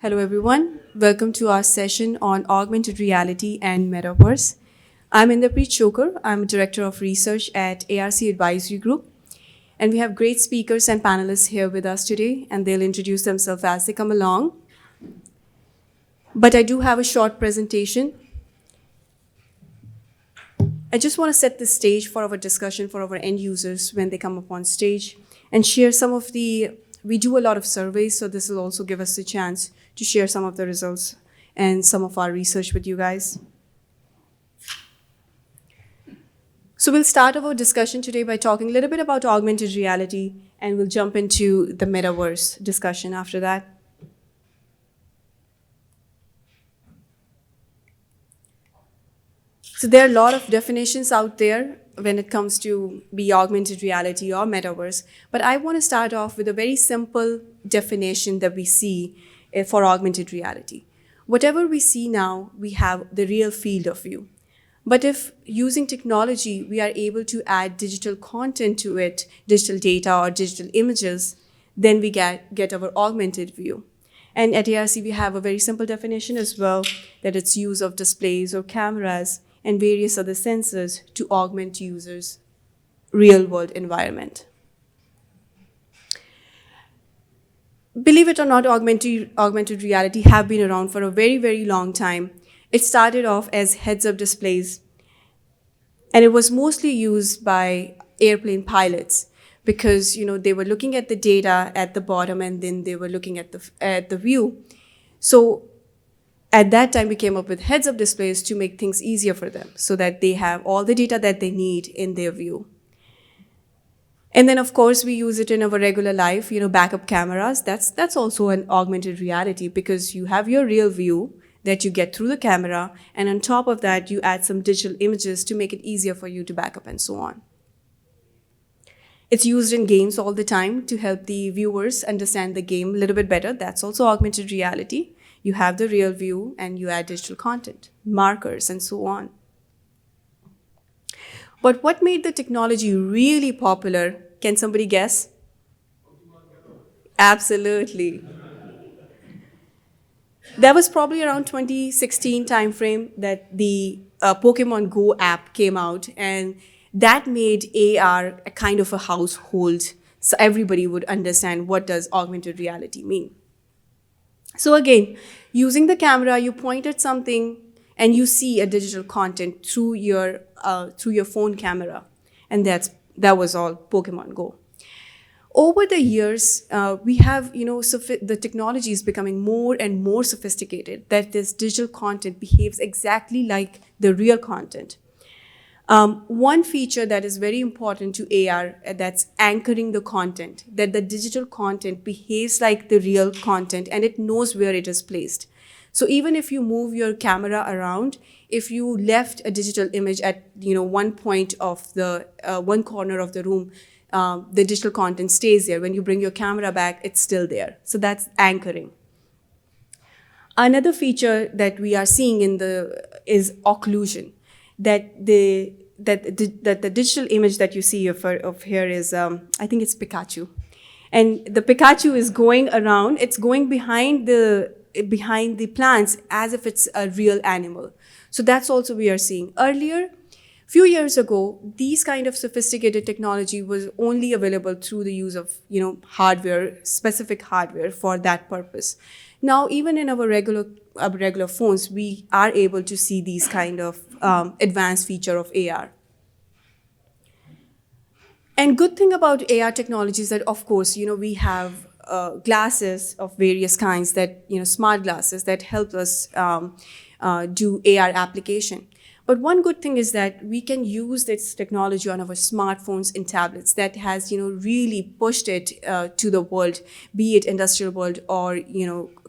Hello, everyone. Welcome to our session on augmented reality and metaverse. I'm Inderpreet Shoker. I'm a director of research at ARC Advisory Group. And we have great speakers and panelists here with us today, and they'll introduce themselves as they come along. But I do have a short presentation. I just want to set the stage for our discussion for our end users when they come up on stage and share some of we do a lot of surveys, so this will also give us a chance to share some of the results and some of our research with you guys. So we'll start our discussion today by talking a little bit about augmented reality, and we'll jump into the metaverse discussion after that. So there are a lot of definitions out there when it comes to be augmented reality or metaverse, but I want to start off with a very simple definition that we see for augmented reality. Whatever we see now, we have the real field of view. But if using technology, we are able to add digital content to it, digital data or digital images, then we get our augmented view. And at ARC, we have a very simple definition as well, that it's use of displays or cameras and various other sensors to augment users' real-world environment. Believe it or not, augmented reality have been around for a very, very long time. It started off as heads-up displays, and it was mostly used by airplane pilots because they were looking at the data at the bottom and then they were looking at the view. So at that time, we came up with heads-up displays to make things easier for them so that they have all the data that they need in their view. And then, of course, we use it in our regular life, backup cameras. That's also an augmented reality because you have your real view that you get through the camera, and on top of that, you add some digital images to make it easier for you to back up and so on. It's used in games all the time to help the viewers understand the game a little bit better. That's also augmented reality. You have the real view and you add digital content, markers, and so on. But what made the technology really popular? Can somebody guess? Absolutely. That was probably around 2016 timeframe that the Pokemon Go app came out, and that made AR a kind of a household, so everybody would understand what does augmented reality mean. So again, using the camera, you point at something and you see a digital content through your phone camera, and that was all Pokemon Go. Over the years, we have the technology is becoming more and more sophisticated. That this digital content behaves exactly like the real content. One feature that is very important to AR, that's anchoring the content, that the digital content behaves like the real content and it knows where it is placed. So even if you move your camera around, if you left a digital image at one point of the one corner of the room, the digital content stays there. When you bring your camera back, it's still there. So that's anchoring. Another feature that we are seeing is occlusion. That the digital image that you see of here is, I think it's Pikachu. And the Pikachu is going around, it's going behind the plants as if it's a real animal. So that's also we are seeing. Earlier, few years ago, these kind of sophisticated technology was only available through the use of, hardware, specific hardware for that purpose. Now, even in our regular phones, we are able to see these kind of advanced feature of AR. And good thing about AR technology is that, of course, we have glasses of various kinds that, smart glasses that help us do AR application. But one good thing is that we can use this technology on our smartphones and tablets that has, really pushed it to the world, be it industrial world or,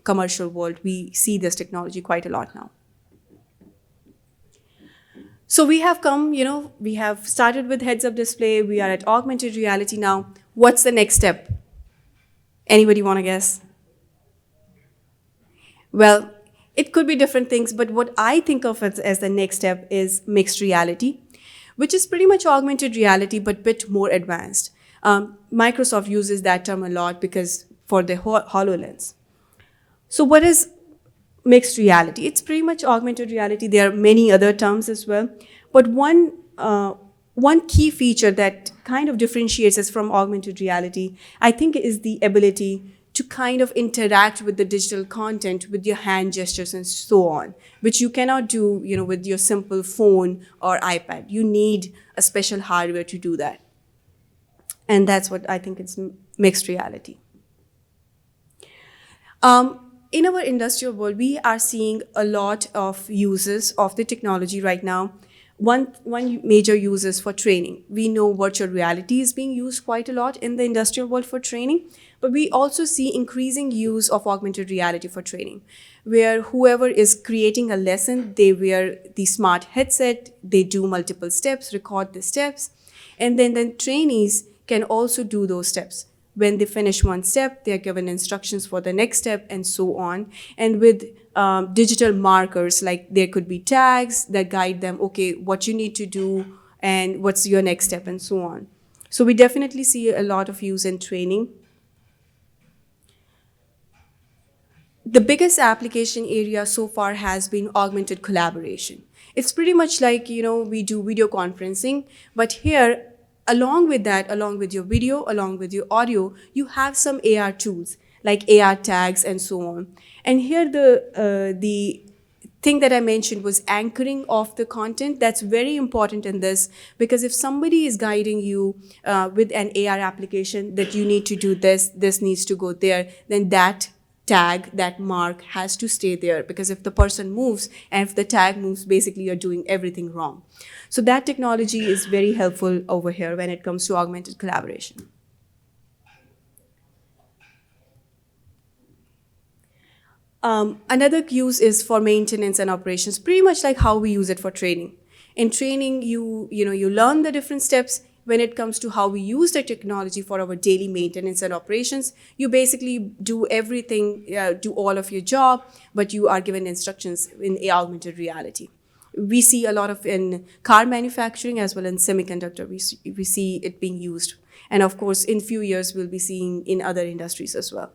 commercial world. We see this technology quite a lot now. So we have we have started with heads-up display. We are at augmented reality now. What's the next step? Anybody want to guess? Well, it could be different things, but what I think of as the next step is mixed reality, which is pretty much augmented reality, but a bit more advanced. Microsoft uses that term a lot because for the HoloLens. So what is mixed reality? It's pretty much augmented reality. There are many other terms as well. But one key feature that kind of differentiates us from augmented reality, I think, is the ability to kind of interact with the digital content with your hand gestures and so on, which you cannot do, with your simple phone or iPad. You need a special hardware to do that. And that's what I think is mixed reality. In our industrial world, we are seeing a lot of uses of the technology right now. One major use is for training. We know virtual reality is being used quite a lot in the industrial world for training, but we also see increasing use of augmented reality for training, where whoever is creating a lesson, they wear the smart headset, they do multiple steps, record the steps, and then trainees can also do those steps. When they finish one step, they are given instructions for the next step and so on. And with digital markers, like there could be tags that guide them, okay, what you need to do and what's your next step and so on. So we definitely see a lot of use in training. The biggest application area so far has been augmented collaboration. It's pretty much like, we do video conferencing, but here, along with that, along with your video, along with your audio, you have some AR tools like AR tags and so on. And here the thing that I mentioned was anchoring of the content. That's very important in this, because if somebody is guiding you with an AR application that you need to do this needs to go there, then that tag, that mark has to stay there, because if the person moves and if the tag moves, basically you're doing everything wrong. So that technology is very helpful over here when it comes to augmented collaboration. Another use is for maintenance and operations, pretty much like how we use it for training. In training, you learn the different steps. When it comes to how we use the technology for our daily maintenance and operations, you basically do everything, do all of your job, but you are given instructions in augmented reality. We see a lot of in car manufacturing as well in semiconductor. We see it being used. And of course, in few years, we'll be seeing in other industries as well.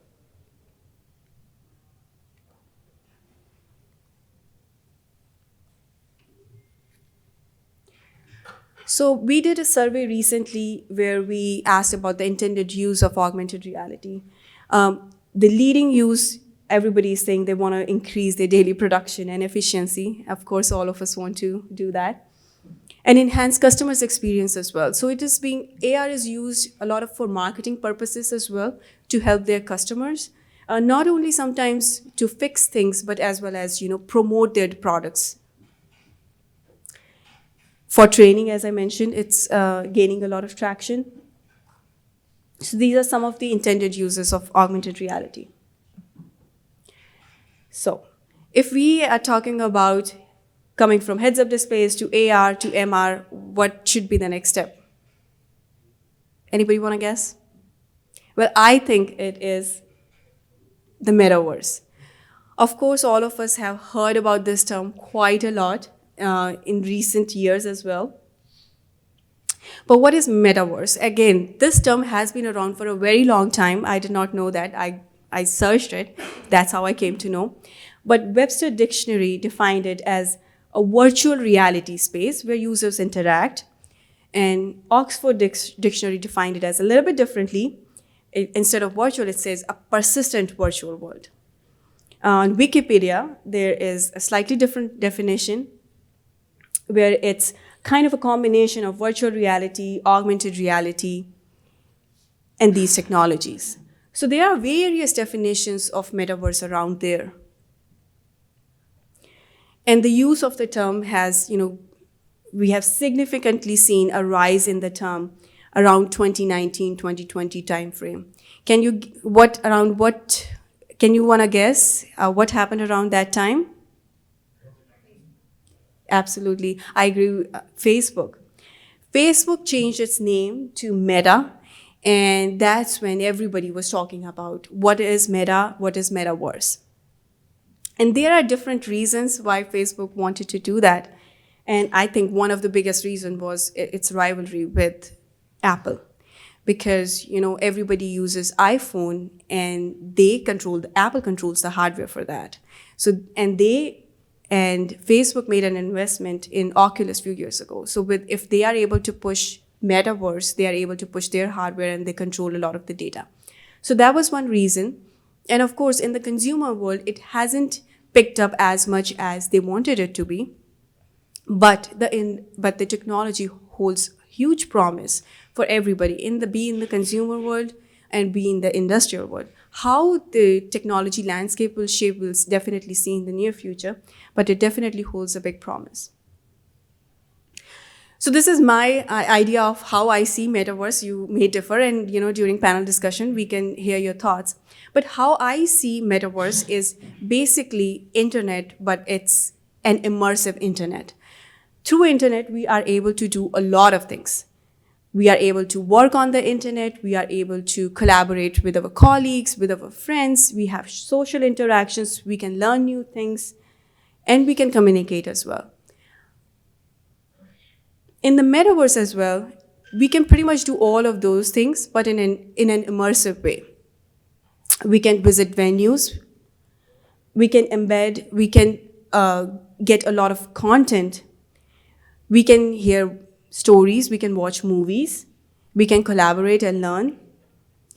So we did a survey recently where we asked about the intended use of augmented reality. The leading use, everybody is saying they want to increase their daily production and efficiency. Of course, all of us want to do that. And enhance customers' experience as well. So AR is used a lot for marketing purposes as well, to help their customers. Not only sometimes to fix things, but as well as, promote their products. For training, as I mentioned, it's gaining a lot of traction. So these are some of the intended uses of augmented reality. So if we are talking about coming from heads-up displays to AR to MR, what should be the next step? Anybody want to guess? Well, I think it is the metaverse. Of course, all of us have heard about this term quite a lot in recent years as well. But what is metaverse? Again, this term has been around for a very long time. I did not know that. I searched it. That's how I came to know. But Webster Dictionary defined it as a virtual reality space where users interact. And Oxford Dictionary defined it as a little bit differently. Instead of virtual, it says a persistent virtual world. On Wikipedia, there is a slightly different definition, where it's kind of a combination of virtual reality, augmented reality, and these technologies. So there are various definitions of metaverse around there. And the use of the term has, we have significantly seen a rise in the term around 2019, 2020 timeframe. Can you want to guess what happened around that time? Absolutely. I agree with Facebook. Facebook changed its name to Meta, and that's when everybody was talking about what is Meta, what is Metaverse. And there are different reasons why Facebook wanted to do that. And I think one of the biggest reasons was its rivalry with Apple. because, everybody uses iPhone and Apple controls the hardware for that. So, and Facebook made an investment in Oculus a few years ago. So if they are able to push metaverse, they are able to push their hardware and they control a lot of the data. So that was one reason. And of course, in the consumer world, it hasn't picked up as much as they wanted it to be. But the technology holds huge promise for everybody, be in the consumer world and be in the industrial world. How the technology landscape will shape, we'll definitely see in the near future, but it definitely holds a big promise. So this is my idea of how I see metaverse. You may differ, and during panel discussion, we can hear your thoughts. But how I see metaverse is basically internet, but it's an immersive internet. Through internet, we are able to do a lot of things. We are able to work on the internet. We are able to collaborate with our colleagues, with our friends. We have social interactions. We can learn new things, and we can communicate as well. In the metaverse as well, we can pretty much do all of those things, but in an immersive way. We can visit venues. We can embed. We can get a lot of content. We can hear stories, we can watch movies, we can collaborate and learn,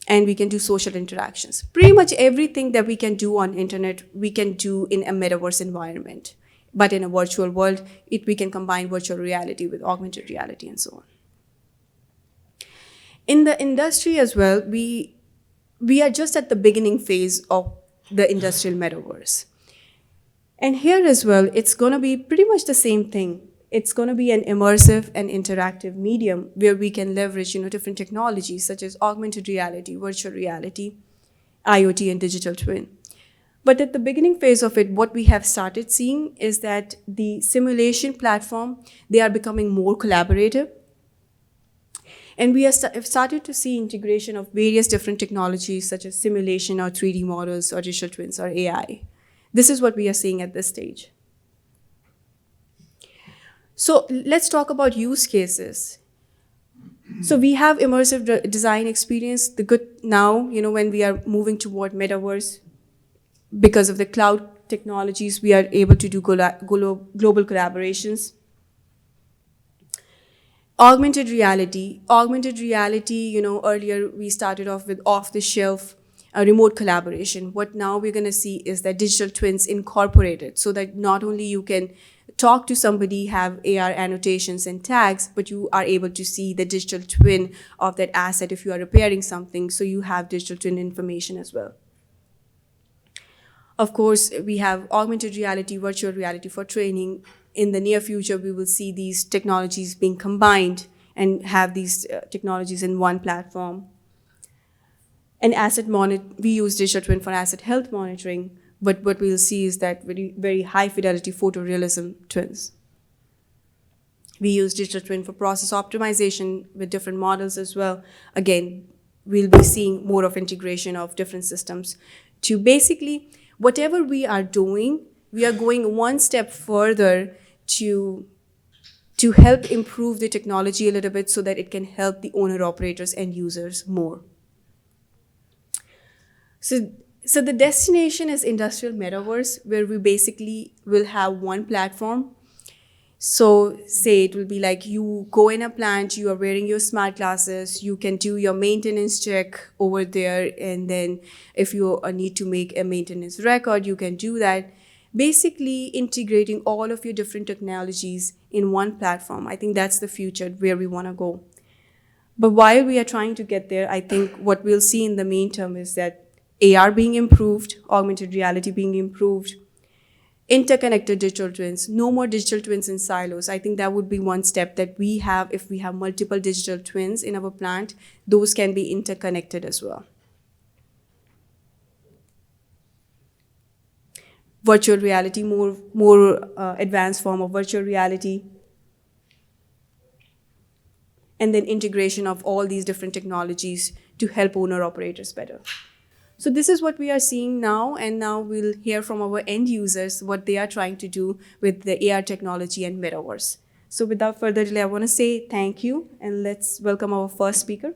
and we can do social interactions. Pretty much everything that we can do on internet, we can do in a metaverse environment. But in a virtual world, we can combine virtual reality with augmented reality and so on. In the industry as well, we are just at the beginning phase of the industrial metaverse. And here as well, it's going to be pretty much the same thing. It's going to be an immersive and interactive medium where we can leverage, different technologies such as augmented reality, virtual reality, IoT, and digital twin. But at the beginning phase of it, what we have started seeing is that the simulation platform, they are becoming more collaborative. And we have started to see integration of various different technologies such as simulation or 3D models or digital twins or AI. This is what we are seeing at this stage. So let's talk about use cases. So we have immersive design experience. The good now, when we are moving toward metaverse, because of the cloud technologies, we are able to do global collaborations. Augmented reality, earlier we started off with off-the-shelf remote collaboration. What now we're going to see is that digital twins incorporated, so that not only you can talk to somebody, have AR annotations and tags, but you are able to see the digital twin of that asset if you are repairing something, so you have digital twin information as well. Of course, we have augmented reality, virtual reality for training. In the near future, we will see these technologies being combined and have these technologies in one platform. And we use digital twin for asset health monitoring, but what we'll see is that very, very high fidelity photorealism twins. We use digital twin for process optimization with different models as well. Again, we'll be seeing more of integration of different systems to basically, whatever we are doing, we are going one step further to help improve the technology a little bit so that it can help the owner-operators and users more. So the destination is industrial metaverse, where we basically will have one platform. So say it will be like you go in a plant, you are wearing your smart glasses, you can do your maintenance check over there, and then if you need to make a maintenance record, you can do that. Basically integrating all of your different technologies in one platform. I think that's the future where we want to go. But while we are trying to get there, I think what we'll see in the main term is that AR being improved, augmented reality being improved, interconnected digital twins, no more digital twins in silos. I think that would be one step that we have. If we have multiple digital twins in our plant, those can be interconnected as well. Virtual reality, more advanced form of virtual reality. And then integration of all these different technologies to help owner-operators better. So this is what we are seeing now, and now we'll hear from our end users what they are trying to do with the AR technology and metaverse. So without further delay, I want to say thank you, and let's welcome our first speaker.